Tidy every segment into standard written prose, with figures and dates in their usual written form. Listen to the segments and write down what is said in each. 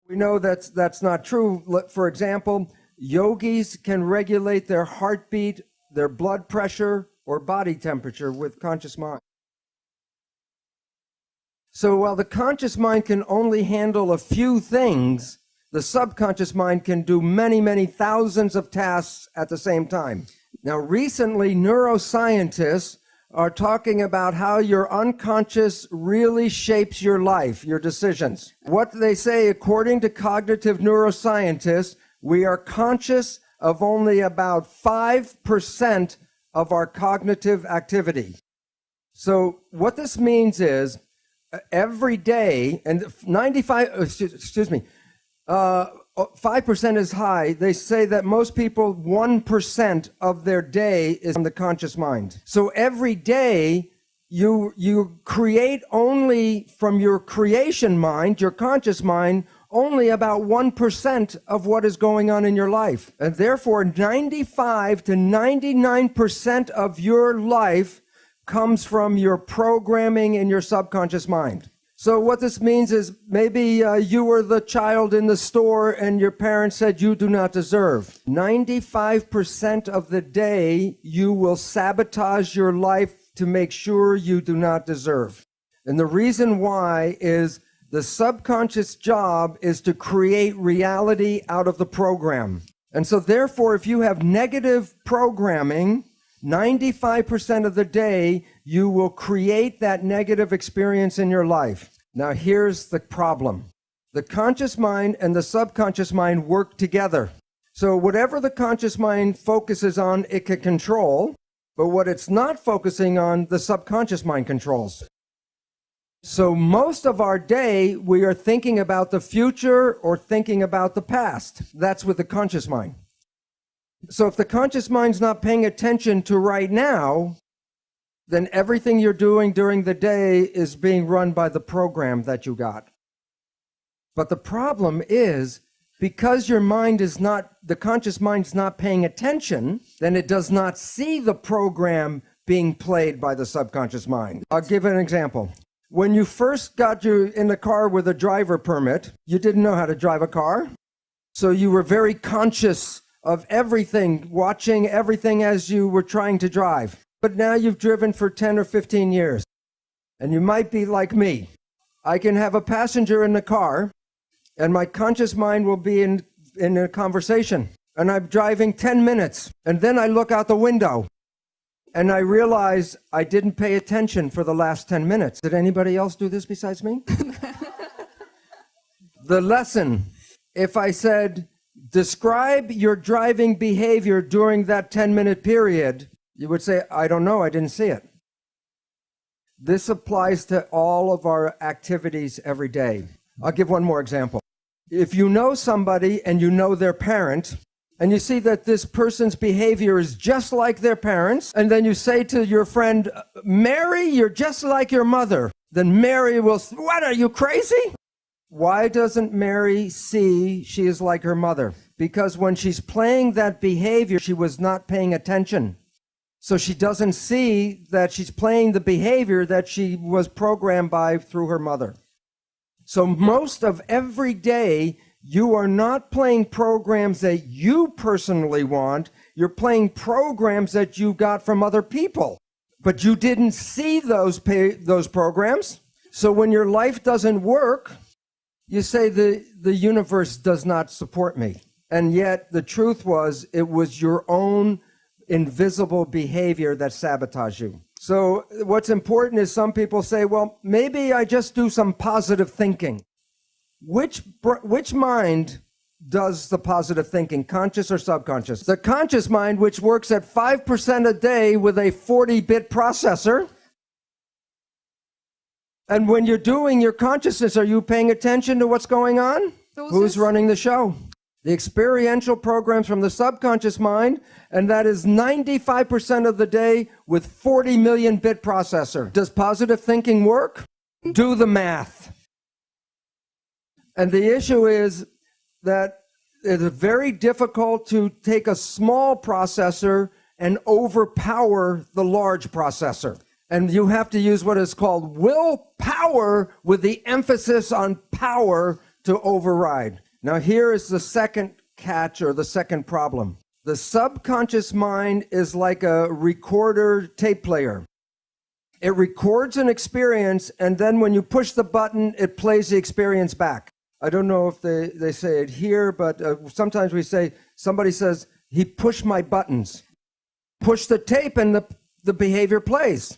We know that's not true. For example, yogis can regulate their heartbeat, their blood pressure, or body temperature with conscious mind. So while the conscious mind can only handle a few things, the subconscious mind can do many, many thousands of tasks at the same time. Now, recently, neuroscientists are talking about how your unconscious really shapes your life, your decisions. What they say, according to cognitive neuroscientists, we are conscious of only about 5% of our cognitive activity. So what this means is every day, and 5% is high. They say that most people, 1% of their day is in the conscious mind. So every day, you create only from your creation mind, your conscious mind, only about 1% of what is going on in your life. And therefore, 95 to 99% of your life comes from your programming in your subconscious mind. So what this means is maybe you were the child in the store and your parents said you do not deserve. 95% of the day you will sabotage your life to make sure you do not deserve. And the reason why is the subconscious job is to create reality out of the program. And so therefore, if you have negative programming, 95% of the day, you will create that negative experience in your life. Now, here's the problem. The conscious mind and the subconscious mind work together. So whatever the conscious mind focuses on, it can control, but what it's not focusing on, the subconscious mind controls. So most of our day, we are thinking about the future or thinking about the past. That's with the conscious mind. So if the conscious mind's not paying attention to right now, then everything you're doing during the day is being run by the program that you got. But the problem is, because your mind is not, the conscious mind's not paying attention, then it does not see the program being played by the subconscious mind. I'll give an example. When you first got you in the car with a driver permit, you didn't know how to drive a car. So you were very conscious of everything, watching everything as you were trying to drive. But now you've driven for 10 or 15 years, and you might be like me. I can have a passenger in the car, and my conscious mind will be in a conversation, and I'm driving 10 minutes, and then I look out the window, and I realize I didn't pay attention for the last 10 minutes. Did anybody else do this besides me? The lesson, if I said, describe your driving behavior during that 10-minute period, you would say, I don't know, I didn't see it. This applies to all of our activities every day. I'll give one more example. If you know somebody and you know their parent, and you see that this person's behavior is just like their parents, and then you say to your friend, Mary, you're just like your mother, then Mary will say, what, are you crazy? Why doesn't Mary see she is like her mother? Because when she's playing that behavior, she was not paying attention. So she doesn't see that she's playing the behavior that she was programmed by through her mother. So most of every day, you are not playing programs that you personally want. You're playing programs that you got from other people. But you didn't see those programs. So when your life doesn't work, you say the universe does not support me. And yet the truth was, it was your own invisible behavior that sabotaged you. So what's important is some people say, well, maybe I just do some positive thinking. Which mind does the positive thinking, conscious or subconscious? The conscious mind, which works at 5% a day with a 40-bit processor. And when you're doing your consciousness, are you paying attention to what's going on? Who's running the show? The experiential programs from the subconscious mind, and that is 95% of the day with 40 million bit processor. Does positive thinking work? Do the math. And the issue is that it's very difficult to take a small processor and overpower the large processor. And you have to use what is called willpower with the emphasis on power to override. Now, here is the second catch or the second problem. The subconscious mind is like a recorder tape player. It records an experience, and then when you push the button, it plays the experience back. I don't know if they say it here, but sometimes we say, somebody says, he pushed my buttons. Push the tape and the behavior plays.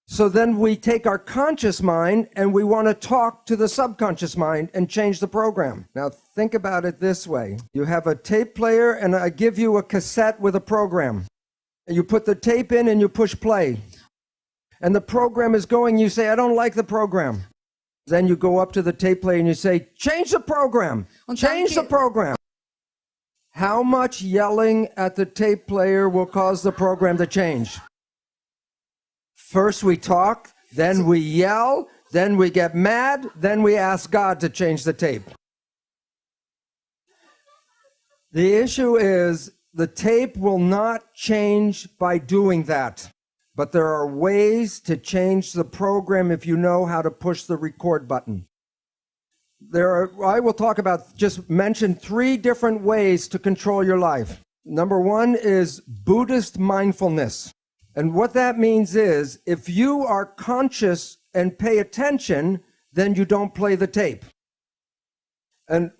So then we take our conscious mind and we want to talk to the subconscious mind and change the program. Now think about it this way. You have a tape player and I give you a cassette with a program. And you put the tape in and you push play. And the program is going, you say, I don't like the program. Then you go up to the tape player and you say, change the program. Change the program. How much yelling at the tape player will cause the program to change? First we talk, then we yell, then we get mad, then we ask God to change the tape. The issue is the tape will not change by doing that, but there are ways to change the program if you know how to push the record button. I will talk about, just mention 3 different ways to control your life. Number 1 is Buddhist mindfulness. And what that means is, if you are conscious and pay attention, then you don't play the tape. And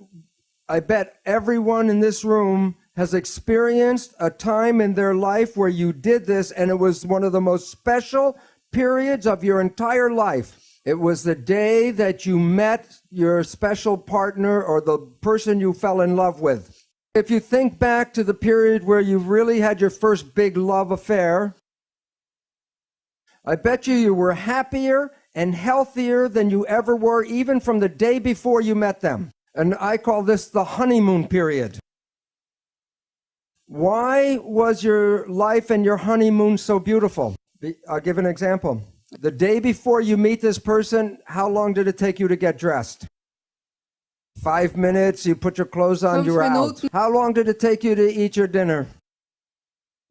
I bet everyone in this room has experienced a time in their life where you did this, and it was one of the most special periods of your entire life. It was the day that you met your special partner or the person you fell in love with. If you think back to the period where you really had your first big love affair, I bet you were happier and healthier than you ever were, even from the day before you met them. And I call this the honeymoon period. Why was your life and your honeymoon so beautiful? I'll give an example. The day before you meet this person, how long did it take you to get dressed? 5 minutes, you put your clothes on, you're out. How long did it take you to eat your dinner?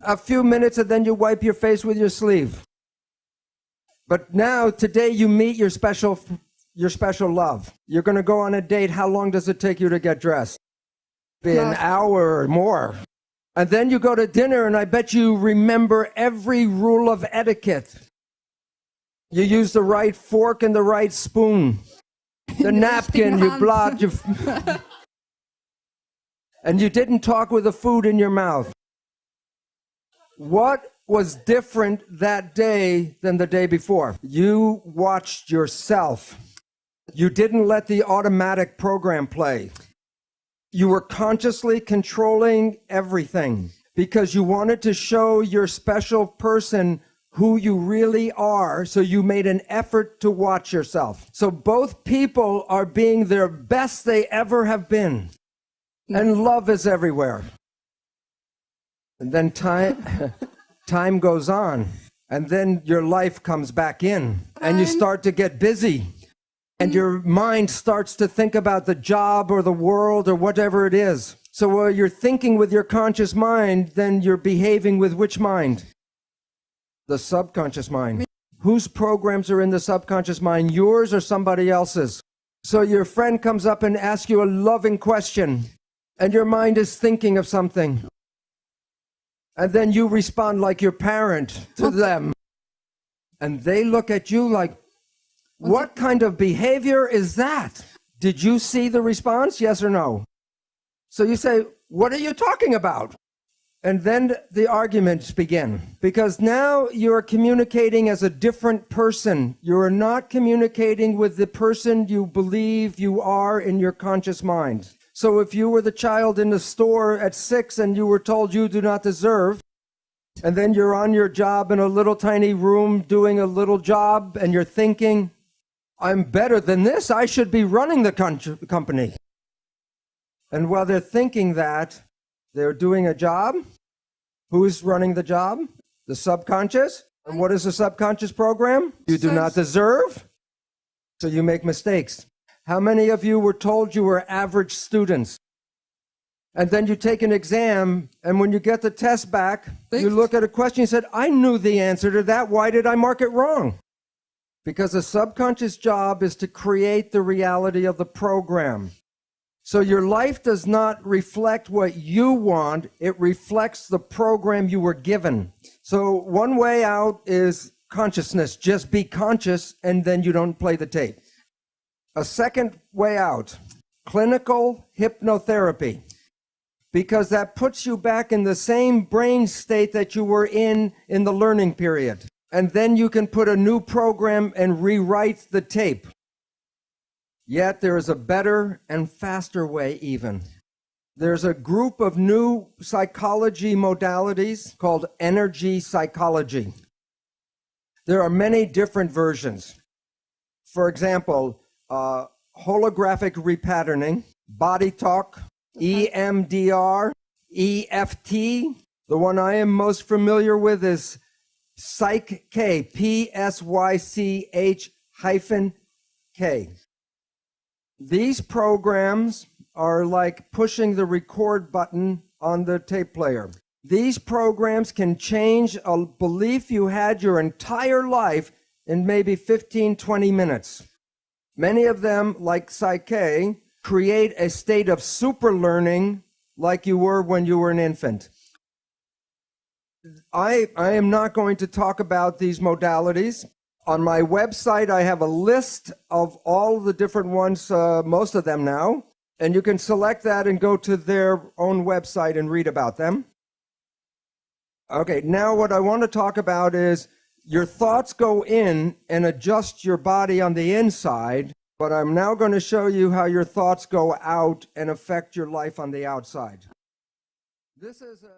A few minutes, and then you wipe your face with your sleeve. But now, today, you meet your special love. You're going to go on a date. How long does it take you to get dressed? Be an hour or more. And then you go to dinner, and I bet you remember every rule of etiquette. You use the right fork and the right spoon. The napkin, you blot. And you didn't talk with the food in your mouth. What was different that day than the day before? You watched yourself. You didn't let the automatic program play. You were consciously controlling everything because you wanted to show your special person who you really are, so you made an effort to watch yourself. So both people are being their best they ever have been. And love is everywhere. And then time goes on, and then your life comes back in, and you start to get busy, and your mind starts to think about the job or the world or whatever it is. So while you're thinking with your conscious mind, then you're behaving with which mind? The subconscious mind. Whose programs are in the subconscious mind, yours or somebody else's? So your friend comes up and asks you a loving question, and your mind is thinking of something. And then you respond like your parent to them. And they look at you like, what kind of behavior is that? Did you see the response? Yes or no? So you say, what are you talking about? And then the arguments begin. Because now you're communicating as a different person. You're not communicating with the person you believe you are in your conscious mind. So if you were the child in the store at 6 and you were told you do not deserve, and then you're on your job in a little tiny room doing a little job, and you're thinking, I'm better than this, I should be running the company. And while they're thinking that, they're doing a job. Who's running the job? The subconscious. And what is the subconscious program? You do not deserve, so you make mistakes. How many of you were told you were average students? And then you take an exam, and when you get the test back, you look at a question and said, I knew the answer to that. Why did I mark it wrong? because the subconscious job is to create the reality of the program. So your life does not reflect what you want, it reflects the program you were given. So one way out is consciousness. Just be conscious and then you don't play the tape. A second way out, clinical hypnotherapy, because that puts you back in the same brain state that you were in the learning period. And then you can put a new program and rewrite the tape. Yet there is a better and faster way even. There's a group of new psychology modalities called energy psychology. There are many different versions. For example, holographic repatterning, body talk, EMDR, EFT. The one I am most familiar with is Psych-K, Psych-K. These programs are like pushing the record button on the tape player. These programs can change a belief you had your entire life in maybe 15, 20 minutes. Many of them, like Psych-K, create a state of super learning like you were when you were an infant. I am not going to talk about these modalities. On my website, I have a list of all the different ones, most of them now, and you can select that and go to their own website and read about them. Okay, now what I want to talk about is your thoughts go in and adjust your body on the inside, but I'm now going to show you how your thoughts go out and affect your life on the outside. This is a